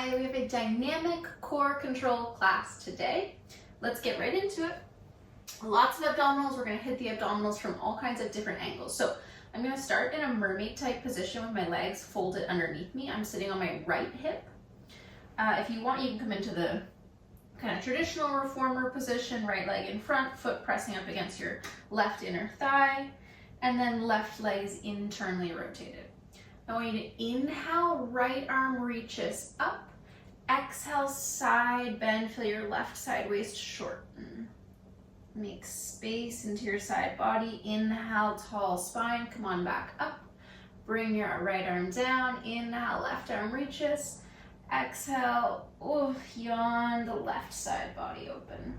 Hi, we have a dynamic core control class today. Let's get right into it. Lots of abdominals. We're going to hit the abdominals from all kinds of different angles. So I'm going to start in a mermaid type position with my legs folded underneath me. I'm sitting on my right hip. If you want, you can come into the kind of traditional reformer position, right leg in front, foot pressing up against your left inner thigh, and then left leg is internally rotated. I want you to inhale, right arm reaches up. Exhale, side bend, feel your left side waist shorten. Make space into your side body. Inhale, tall spine, come on back up. Bring your right arm down. Inhale, left arm reaches. Exhale, yawn the left side body open.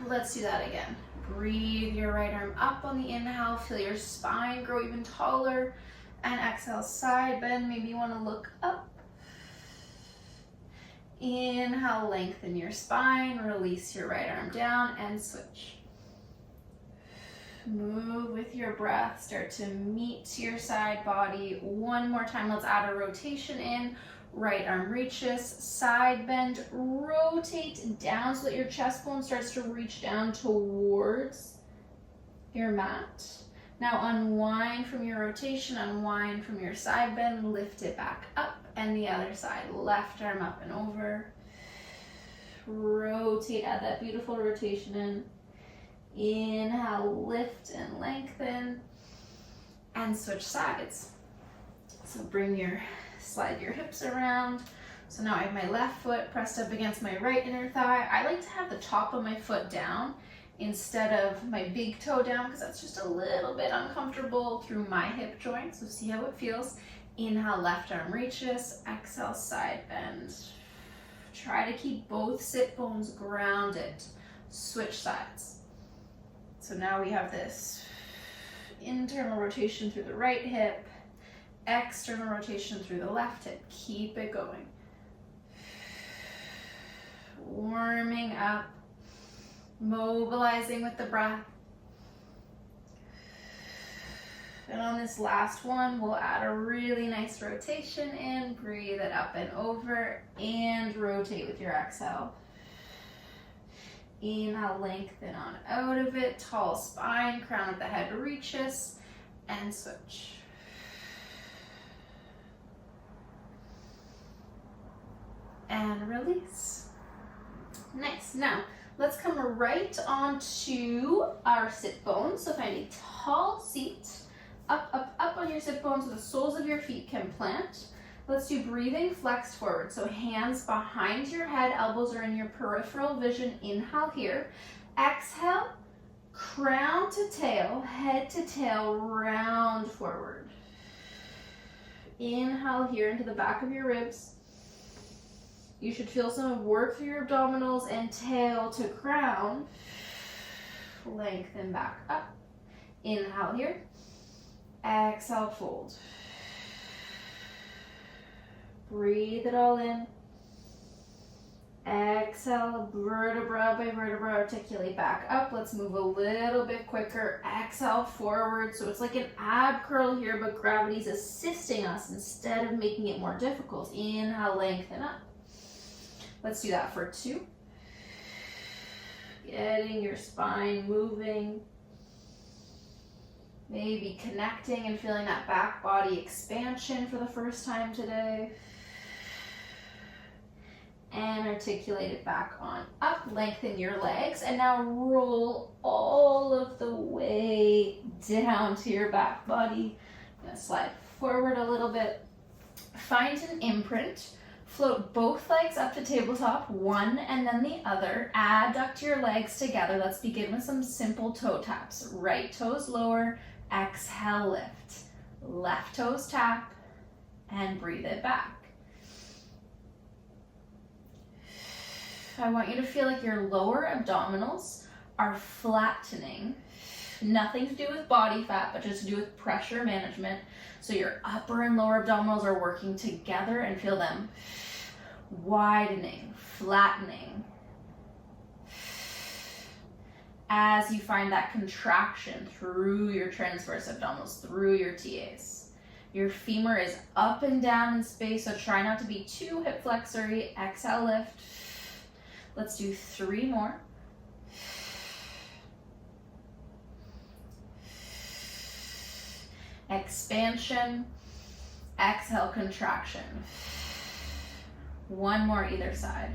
Let's do that again. Breathe your right arm up on the inhale. Feel your spine grow even taller. And exhale, side bend. Maybe you want to look up. Inhale, lengthen your spine. Release your right arm down and switch. Move with your breath. Start to meet your side body. One more time. Let's add a rotation in. Right arm reaches, side bend, rotate down so that your chest bone starts to reach down towards your mat. Now unwind from your rotation, unwind from your side bend, lift it back up, and the other side, left arm up and over. Rotate, add that beautiful rotation in. Inhale, lift and lengthen, and switch sides. So slide your hips around. So now I have my left foot pressed up against my right inner thigh. I like to have the top of my foot down instead of my big toe down because that's just a little bit uncomfortable through my hip joint. So see how it feels. Inhale, left arm reaches. Exhale, side bend. Try to keep both sit bones grounded. Switch sides. So now we have this internal rotation through the right hip, external rotation through the left hip. Keep it going. Warming up, mobilizing with the breath. And on this last one, we'll add a really nice rotation in. Breathe it up and over and rotate with your exhale. Inhale, lengthen on out of it. Tall spine, crown of the head reaches, and switch. And release. Nice. Now, let's come right onto our sit bones. So find a tall seat. Up, up, up on your sit bones so the soles of your feet can plant. Let's do breathing flexed forward. So hands behind your head, elbows are in your peripheral vision. Inhale here. Exhale, crown to tail, head to tail, round forward. Inhale here into the back of your ribs. You should feel some work through your abdominals and tail to crown. Lengthen back up. Inhale here. Exhale, fold. Breathe it all in. Exhale, vertebra by vertebra, articulate back up. Let's move a little bit quicker. Exhale, forward. So it's like an ab curl here, but gravity's assisting us instead of making it more difficult. Inhale, lengthen up. Let's do that for 2. Getting your spine moving. Maybe connecting and feeling that back body expansion for the first time today. And articulate it back on up. Lengthen your legs. And now roll all of the way down to your back body. I'm going to slide forward a little bit. Find an imprint. Float both legs up to tabletop, one and then the other. Adduct your legs together. Let's begin with some simple toe taps. Right toes lower, exhale, lift. Left toes tap, and breathe it back. I want you to feel like your lower abdominals are flattening. Nothing to do with body fat, but just to do with pressure management. So your upper and lower abdominals are working together and feel them widening, flattening. As you find that contraction through your transverse abdominals, through your TAs. Your femur is up and down in space, so try not to be too hip flexory. Exhale, lift. Let's do 3 more. Expansion. Exhale, contraction. 1 more either side.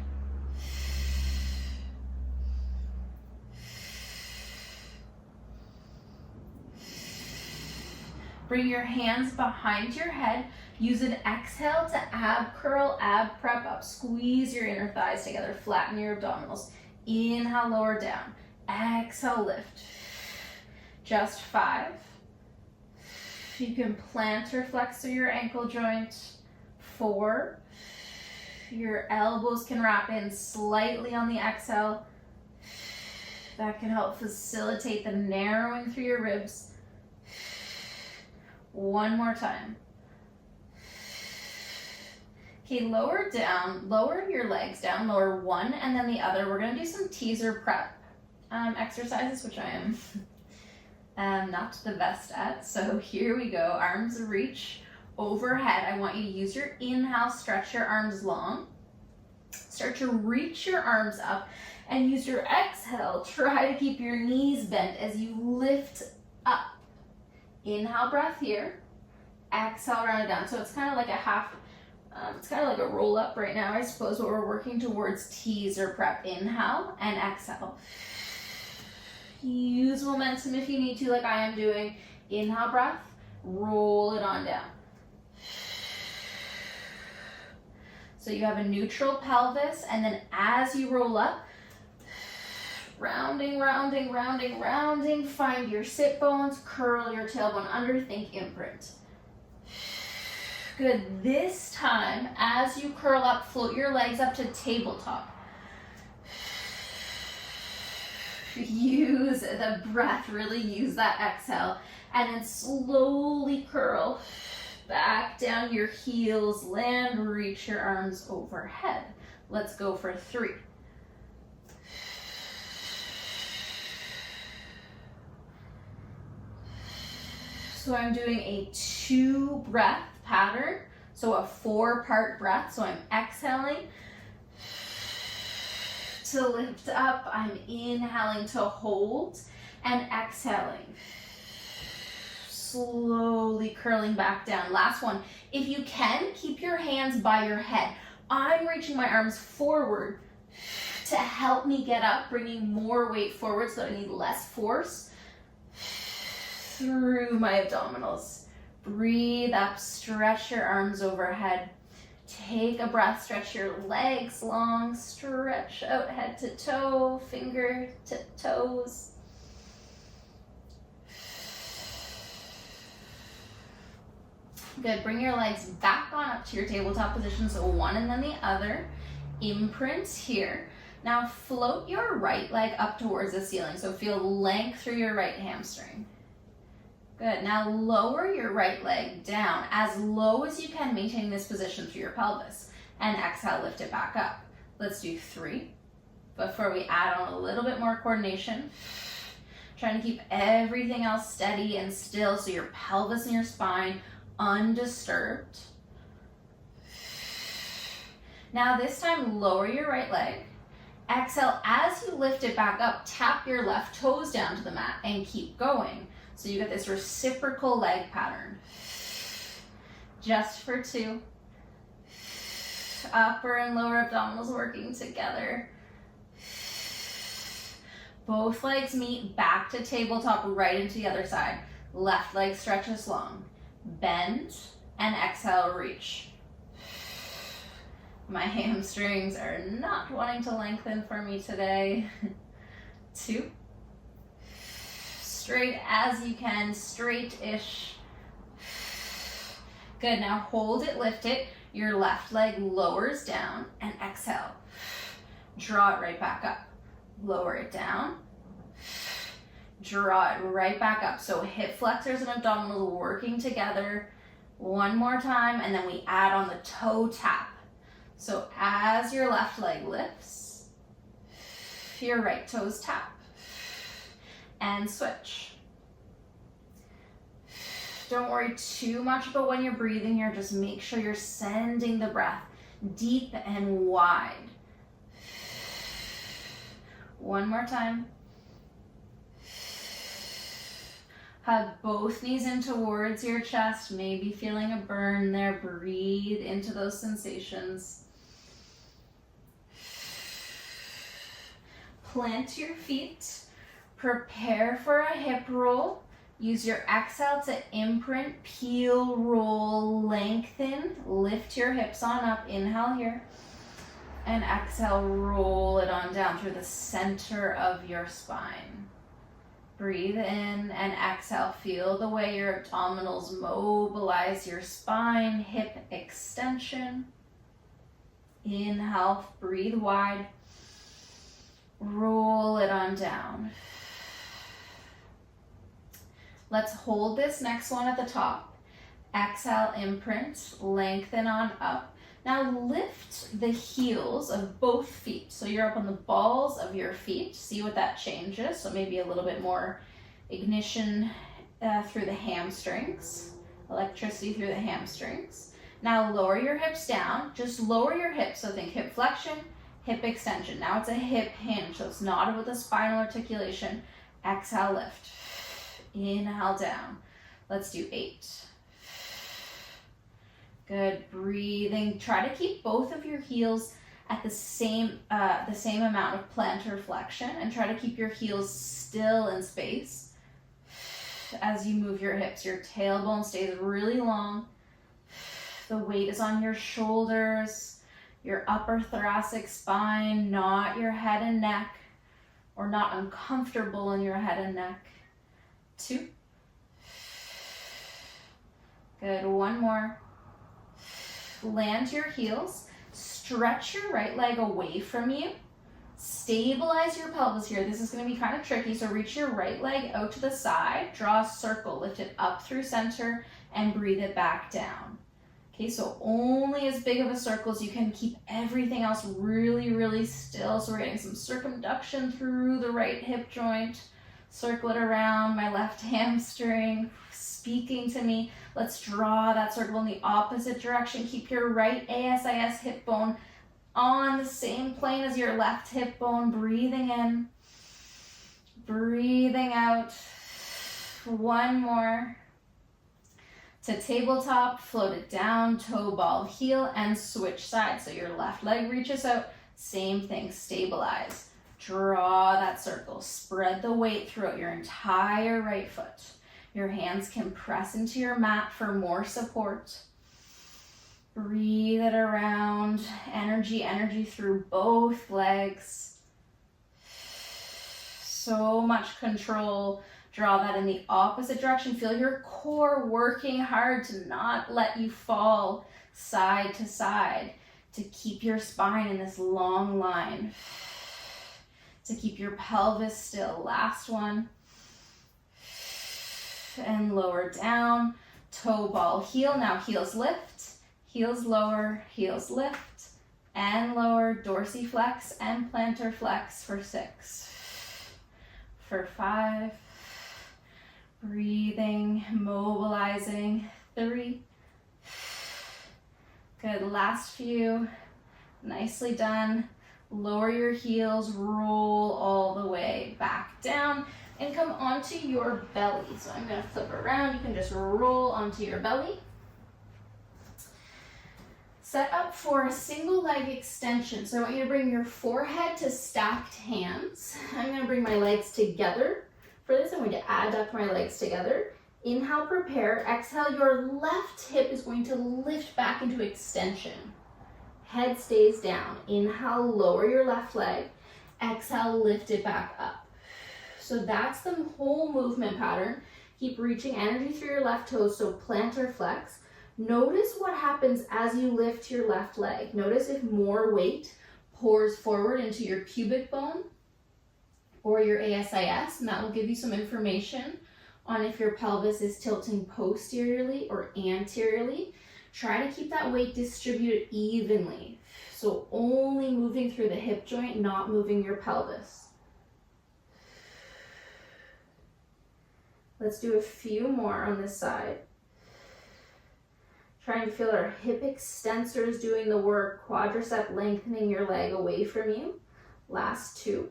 Bring your hands behind your head. Use an exhale to ab curl, ab prep up. Squeeze your inner thighs together. Flatten your abdominals. Inhale, lower down. Exhale, lift. Just 5. You can plant or flex through your ankle joint. 4. Your elbows can wrap in slightly on the exhale. That can help facilitate the narrowing through your ribs. 1 more time. Okay, lower down, lower your legs down, lower one and then the other. We're gonna do some teaser prep exercises, which I am not the best at. So here we go, arms reach overhead. I want you to use your inhale, stretch your arms long. Start to reach your arms up and use your exhale. Try to keep your knees bent as you lift up. Inhale, breath here. Exhale, round it down. So it's kind of like a half, it's kind of like a roll up right now, I suppose, but we're working towards teaser prep. Inhale and exhale. Use momentum if you need to, like I am doing. Inhale, breath. Roll it on down. So you have a neutral pelvis, and then as you roll up, rounding, rounding, rounding, rounding. Find your sit bones, curl your tailbone under, think imprint. Good. This time, as you curl up, float your legs up to tabletop. Use the breath, really use that exhale, and then slowly curl back down your heels, land, reach your arms overhead. Let's go for 3. So I'm doing a 2 breath pattern, so a 4-part breath. So I'm exhaling to lift up, I'm inhaling to hold, and exhaling. Slowly curling back down. Last one. If you can, keep your hands by your head. I'm reaching my arms forward to help me get up, bringing more weight forward so that I need less force through my abdominals. Breathe up, stretch your arms overhead. Take a breath, stretch your legs long, stretch out head to toe, finger to toes. Good, bring your legs back on up to your tabletop position, so one and then the other. Imprint here. Now float your right leg up towards the ceiling, so feel length through your right hamstring. Good, now lower your right leg down as low as you can, maintain this position through your pelvis. And exhale, lift it back up. Let's do 3. Before we add on a little bit more coordination, trying to keep everything else steady and still so your pelvis and your spine undisturbed. Now this time, lower your right leg. Exhale, as you lift it back up, tap your left toes down to the mat and keep going. So you get this reciprocal leg pattern. Just for 2. Upper and lower abdominals working together. Both legs meet, back to tabletop, right into the other side. Left leg stretches long. Bend and exhale, reach. My hamstrings are not wanting to lengthen for me today. 2. Straight as you can, straight-ish. Good, now hold it, lift it. Your left leg lowers down and exhale. Draw it right back up. Lower it down. Draw it right back up. So hip flexors and abdominals working together. One more time, and then we add on the toe tap. So as your left leg lifts, your right toes tap. And switch. Don't worry too much about when you're breathing here. Just make sure you're sending the breath deep and wide. One more time. Hug both knees in towards your chest, maybe feeling a burn there. Breathe into those sensations. Plant your feet. Prepare for a hip roll. Use your exhale to imprint, peel, roll, lengthen. Lift your hips on up. Inhale here. And exhale, roll it on down through the center of your spine. Breathe in and exhale. Feel the way your abdominals mobilize your spine, hip extension. Inhale, breathe wide. Roll it on down. Let's hold this next one at the top. Exhale, imprint, lengthen on up. Now lift the heels of both feet. So you're up on the balls of your feet. See what that changes. So maybe a little bit more ignition through the hamstrings, electricity through the hamstrings. Now lower your hips down. Just lower your hips. So think hip flexion, hip extension. Now it's a hip hinge. So it's not about the spinal articulation. Exhale, lift. Inhale down. Let's do 8. Good, breathing. Try to keep both of your heels at the same amount of plantar flexion, and try to keep your heels still in space as you move your hips. Your tailbone stays really long. The weight is on your shoulders, your upper thoracic spine, not your head and neck, or not uncomfortable in your head and neck. 2. Good, one more. Land your heels, stretch your right leg away from you, stabilize your pelvis here. This is going to be kind of tricky, so reach your right leg out to the side, draw a circle, lift it up through center, and breathe it back down. Okay, so only as big of a circle as you can. Keep everything else really, really still, so we're getting some circumduction through the right hip joint. Circle it around my left hamstring, speaking to me. Let's draw that circle in the opposite direction. Keep your right ASIS hip bone on the same plane as your left hip bone. Breathing in, breathing out. One more. To tabletop, float it down, toe ball heel, and switch sides. So your left leg reaches out, same thing, stabilize. Draw that circle, spread the weight throughout your entire right foot. Your hands can press into your mat for more support. Breathe it around, energy through both legs. So much control. Draw that in the opposite direction. Feel your core working hard to not let you fall side to side, to keep your spine in this long line, to keep your pelvis still. Last one. And lower down, toe ball heel. Now heels lift, heels lower, heels lift, and lower, dorsiflex and plantar flex for 6. For 5. Breathing, mobilizing. 3. Good, last few. Nicely done. Lower your heels, roll all the way back down, and come onto your belly. So I'm going to flip around. You can just roll onto your belly. Set up for a single leg extension. So I want you to bring your forehead to stacked hands. I'm going to bring my legs together. For this, I'm going to adduct my legs together. Inhale, prepare. Exhale, your left hip is going to lift back into extension. Head stays down. Inhale, lower your left leg. Exhale, lift it back up. So that's the whole movement pattern. Keep reaching energy through your left toes, so plantar flex. Notice what happens as you lift your left leg. Notice if more weight pours forward into your pubic bone or your ASIS, and that will give you some information on if your pelvis is tilting posteriorly or anteriorly. Try to keep that weight distributed evenly. So only moving through the hip joint, not moving your pelvis. Let's do a few more on this side. Trying to feel our hip extensors doing the work, quadricep lengthening your leg away from you. Last 2.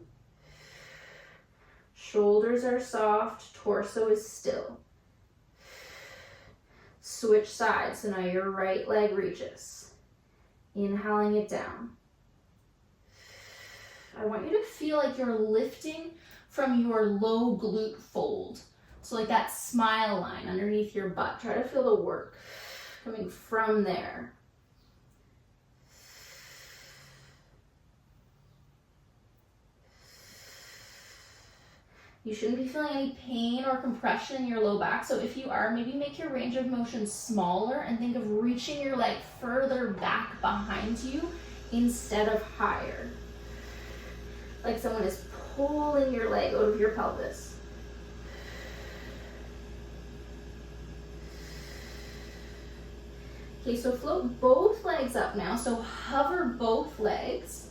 Shoulders are soft, torso is still. Switch sides, so now your right leg reaches. Inhaling it down. I want you to feel like you're lifting from your low glute fold. So like that smile line underneath your butt. Try to feel the work coming from there. You shouldn't be feeling any pain or compression in your low back. So if you are, maybe make your range of motion smaller and think of reaching your leg further back behind you instead of higher. Like someone is pulling your leg out of your pelvis. Okay, so float both legs up now. So hover both legs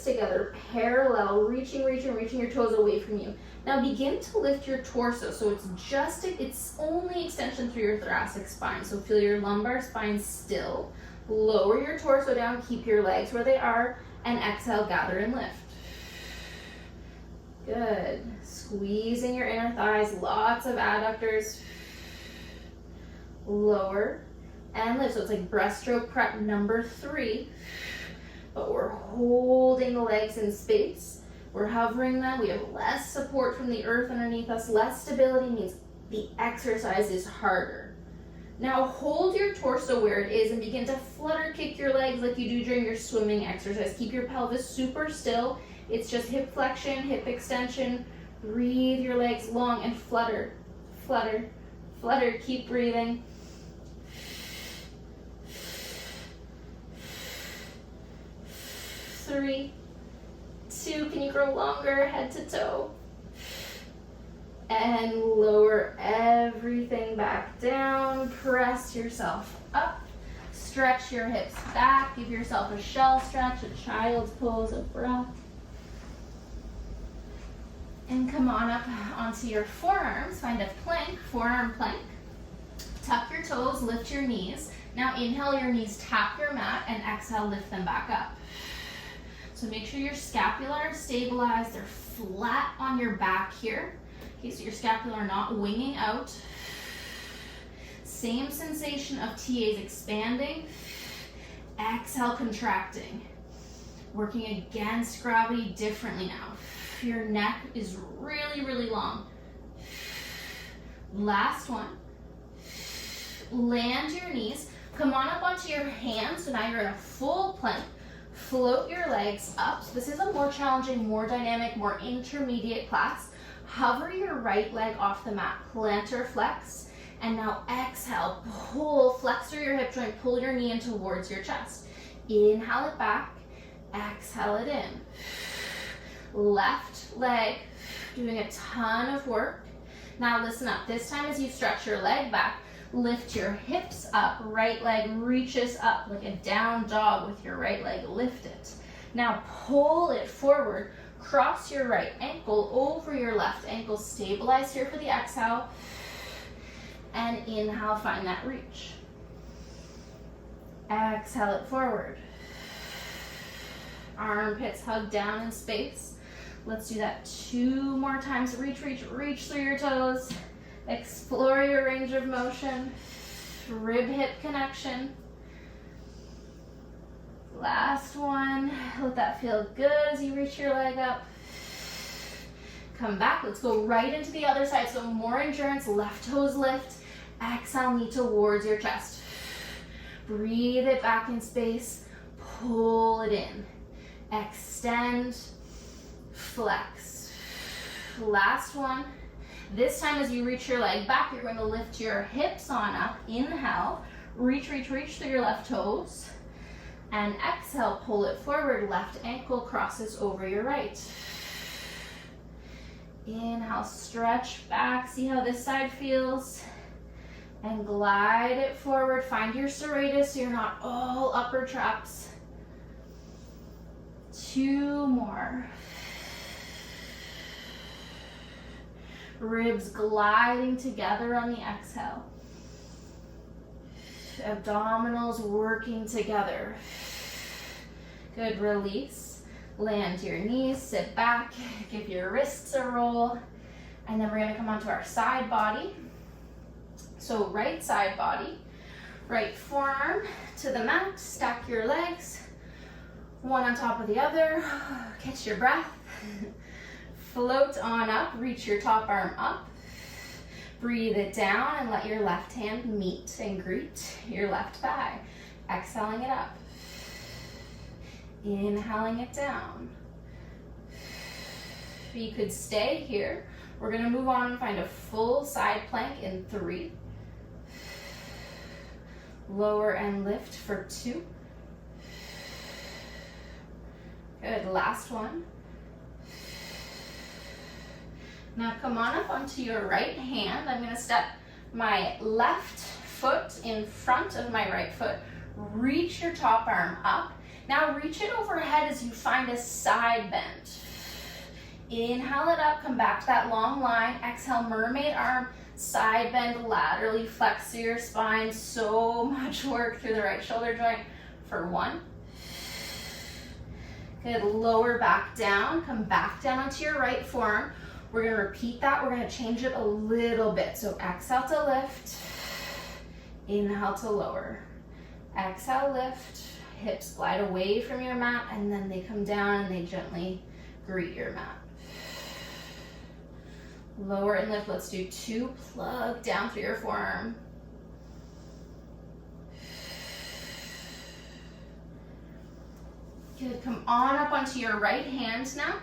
together, parallel, reaching your toes away from you. Now begin to lift your torso. So it's only extension through your thoracic spine. So feel your lumbar spine still. Lower your torso down, keep your legs where they are, and exhale, gather and lift. Good. Squeezing your inner thighs, lots of adductors. Lower and lift. So it's like breaststroke prep number 3, but we're holding the legs in space. We're hovering them. We have less support from the earth underneath us. Less stability means the exercise is harder. Now hold your torso where it is and begin to flutter kick your legs like you do during your swimming exercise. Keep your pelvis super still. It's just hip flexion, hip extension. Breathe your legs long and flutter, flutter, flutter. Keep breathing. 3, 2, can you grow longer, head to toe? And lower everything back down, press yourself up, stretch your hips back, give yourself a shell stretch, a child's pose, a breath. And come on up onto your forearms, find a plank, forearm plank. Tuck your toes, lift your knees. Now inhale, your knees tap your mat, and exhale, lift them back up. So make sure your scapula are stabilized, they're flat on your back here. Okay, so your scapula are not winging out. Same sensation of TAs expanding. Exhale, contracting. Working against gravity differently now. Your neck is really, really long. Last one. Land your knees. Come on up onto your hands. So now you're in a full plank. Float your legs up. So this is a more challenging, more dynamic, more intermediate class. Hover your right leg off the mat. Plantar flex. And now exhale, pull, flex through your hip joint, pull your knee in towards your chest. Inhale it back, exhale it in. Left leg, doing a ton of work. Now listen up, this time as you stretch your leg back, lift your hips up, right leg reaches up like a down dog with your right leg, lift it. Now pull it forward, cross your right ankle over your left ankle, stabilize here for the exhale. And inhale, find that reach. Exhale it forward. Armpits hug down in space. Let's do that 2 more times. Reach, reach, reach through your toes. Explore your range of motion. Rib hip connection. Last one. Let that feel good as you reach your leg up. Come back. Let's go right into the other side. So more endurance. Left toes lift. Exhale, knee towards your chest. Breathe it back in space. Pull it in. Extend. Flex. Last one. This time as you reach your leg back, you're going to lift your hips on up. Inhale. Reach, reach, reach through your left toes. And exhale, pull it forward. Left ankle crosses over your right. Inhale, stretch back. See how this side feels. And glide it forward. Find your serratus so you're not all upper traps. 2 more. Ribs gliding together on the exhale. Abdominals working together. Good, release. Land to your knees, sit back, give your wrists a roll. And then we're gonna come onto our side body. So right side body, right forearm to the mat, stack your legs, one on top of the other, catch your breath. Float on up, reach your top arm up. Breathe it down and let your left hand meet and greet your left thigh. Exhaling it up. Inhaling it down. You could stay here. We're gonna move on and find a full side plank in 3. Lower and lift for 2. Good, last one. Now come on up onto your right hand. I'm gonna step my left foot in front of my right foot. Reach your top arm up. Now reach it overhead as you find a side bend. Inhale it up, come back to that long line. Exhale, mermaid arm, side bend laterally, flex through your spine. So much work through the right shoulder joint for 1. Good, lower back down, come back down onto your right forearm. We're gonna repeat that, we're gonna change it a little bit. So exhale to lift, inhale to lower. Exhale, lift, hips glide away from your mat, and then they come down and they gently greet your mat. Lower and lift, let's do 2, plug down through your forearm. Good, come on up onto your right hand now.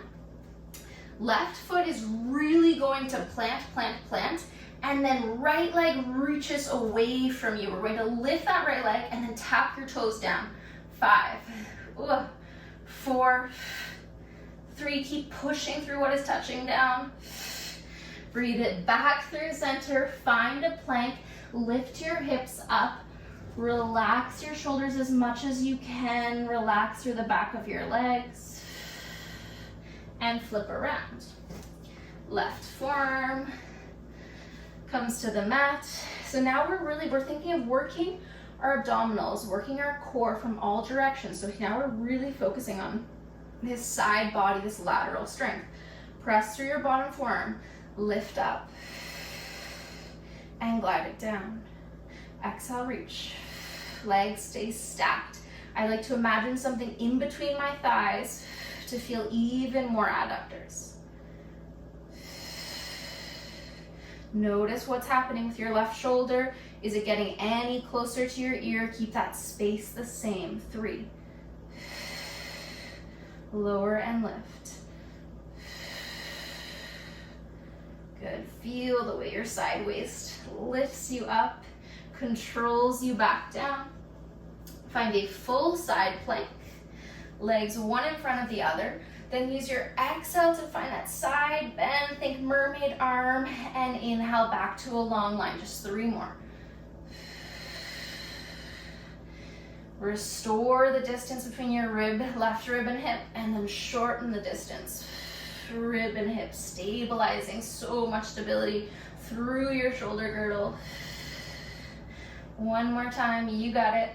Left foot is really going to plant, plant, plant, and then right leg reaches away from you. We're going to lift that right leg and then tap your toes down. 5, 4, 3, keep pushing through what is touching down. Breathe it back through center, find a plank, lift your hips up, relax your shoulders as much as you can, relax through the back of your legs, and flip around. Left forearm comes to the mat. So now we're thinking of working our abdominals, working our core from all directions. So now we're really focusing on this side body, this lateral strength. Press through your bottom forearm, lift up, and glide it down. Exhale, reach. Legs stay stacked. I like to imagine something in between my thighs to feel even more adductors. Notice what's happening with your left shoulder. Is it getting any closer to your ear? Keep that space the same. 3. Lower and lift. Good. Feel the way your side waist lifts you up, controls you back down. Find a full side plank. Legs one in front of the other. Then use your exhale to find that side bend. Think mermaid arm, and inhale back to a long line. Just 3 more. Restore the distance between your left rib and hip, and then shorten the distance. Rib and hip stabilizing, so much stability through your shoulder girdle. 1 more time, you got it.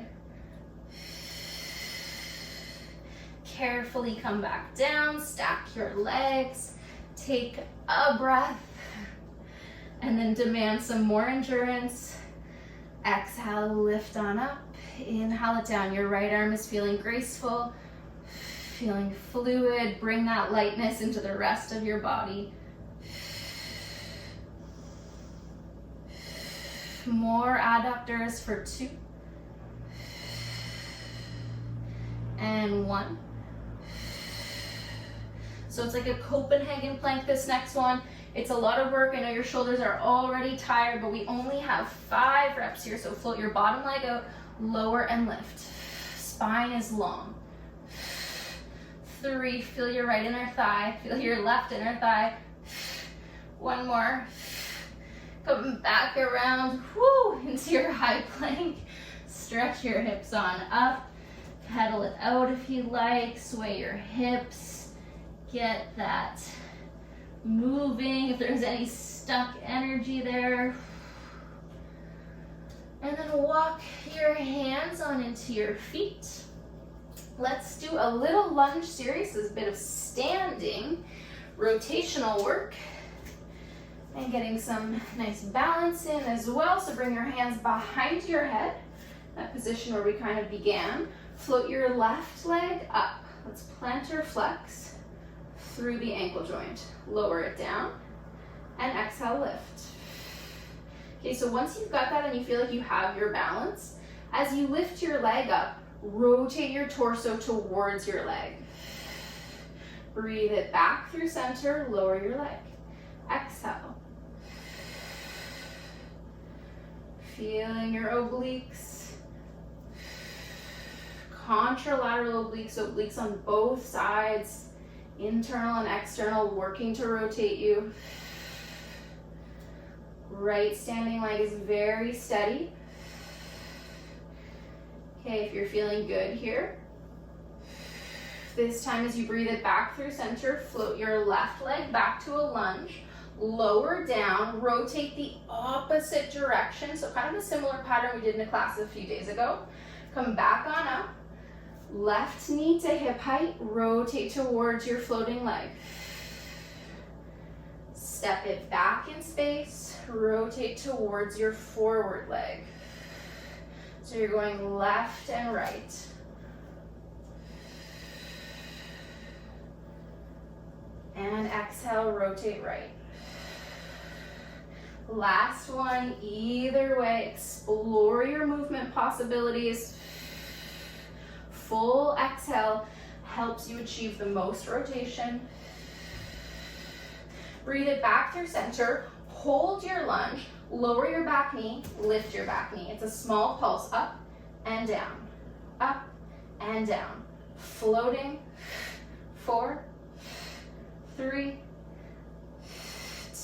Carefully come back down, stack your legs, take a breath, and then demand some more endurance. Exhale, lift on up, inhale it down. Your right arm is feeling graceful, feeling fluid. Bring that lightness into the rest of your body. More adductors for 2. And 1. So it's like a Copenhagen plank, this next one. It's a lot of work. I know your shoulders are already tired, but we only have 5 reps here. So float your bottom leg out, lower and lift. Spine is long. 3, feel your right inner thigh, feel your left inner thigh. 1 more. Come back around, into your high plank. Stretch your hips on up. Pedal it out if you like. Sway your hips. Get that moving. If there's any stuck energy there. And then walk your hands on into your feet. Let's do a little lunge series. This is a bit of standing rotational work and getting some nice balance in as well. So bring your hands behind your head, that position where we kind of began. Float your left leg up. Let's plantar flex through the ankle joint. Lower it down and exhale, lift. Okay, so once you've got that and you feel like you have your balance, as you lift your leg up, rotate your torso towards your leg. Breathe it back through center, lower your leg. Exhale. Feeling your obliques. Contralateral obliques, obliques on both sides, internal and external, working to rotate you. Right standing leg is very steady. Okay, if you're feeling good here, this time as you breathe it back through center, float your left leg back to a lunge, lower down, rotate the opposite direction, so kind of a similar pattern we did in a class a few days ago. Come back on up, left knee to hip height, rotate towards your floating leg. Step it back in space, rotate towards your forward leg. So you're going left and right. And exhale, rotate right. Last one, either way, explore your movement possibilities. Full exhale helps you achieve the most rotation. Breathe it back through center, hold your lunge, lower your back knee, lift your back knee. It's a small pulse, up and down, up and down. Floating, 4, 3,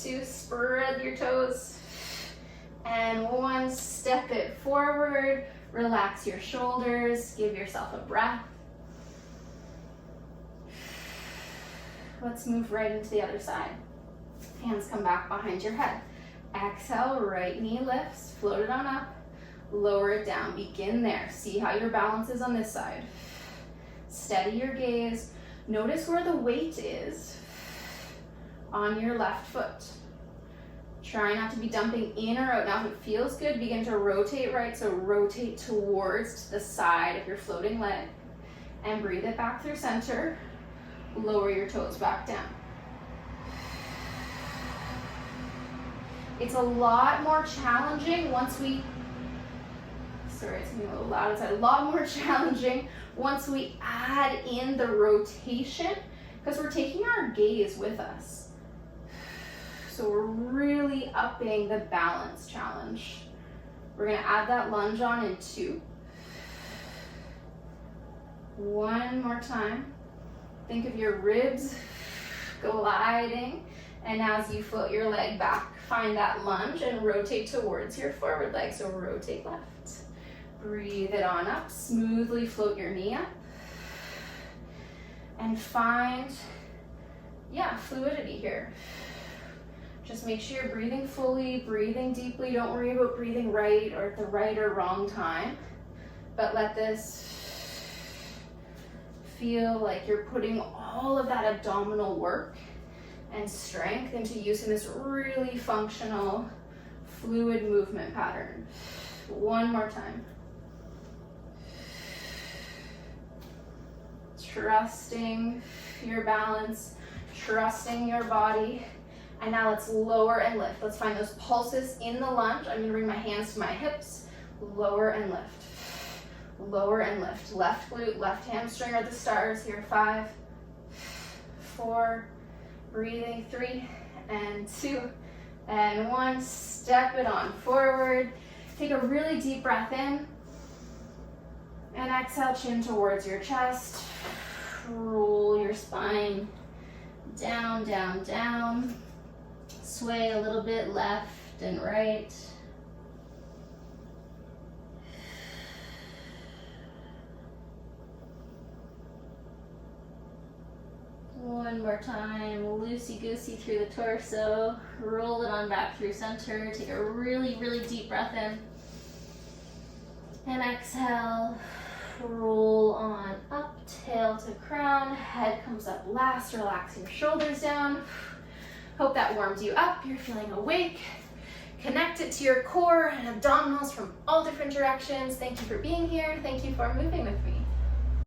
2, spread your toes, and 1, step it forward, relax your shoulders, give yourself a breath. Let's move right into the other side. Hands come back behind your head. Exhale, right knee lifts, float it on up, lower it down. Begin there. See how your balance is on this side. Steady your gaze. Notice where the weight is on your left foot. Try not to be dumping in or out. Now if it feels good, begin to rotate right, so rotate towards the side of your floating leg. And breathe it back through center. Lower your toes back down. It's a lot more challenging once we, sorry, it's getting a little loud inside, a lot more challenging once we add in the rotation, because we're taking our gaze with us. So we're really upping the balance challenge. We're gonna add that lunge on in 2. 1 more time. Think of your ribs gliding, and as you float your leg back, find that lunge and rotate towards your forward leg. So rotate left. Breathe it on up. Smoothly float your knee up. And find, fluidity here. Just make sure you're breathing fully, breathing deeply. Don't worry about breathing right or at the right or wrong time. But let this feel like you're putting all of that abdominal work and strength into use in this really functional, fluid movement pattern. 1 more time. Trusting your balance, trusting your body. And now let's lower and lift. Let's find those pulses in the lunge. I'm gonna bring my hands to my hips, lower and lift. Lower and lift. Left glute, left hamstring are the stars here. 5, 4, breathing, 3 and 2 and 1. Step it on forward. Take a really deep breath in and exhale, chin towards your chest. Roll your spine down, down, down. Sway a little bit left and right. One more time, loosey-goosey through the torso. Roll it on back through center. Take a really, really deep breath in. And exhale, roll on up, tail to crown, head comes up last, relax your shoulders down. Hope that warms you up, you're feeling awake. Connect it to your core and abdominals from all different directions. Thank you for being here. Thank you for moving with me.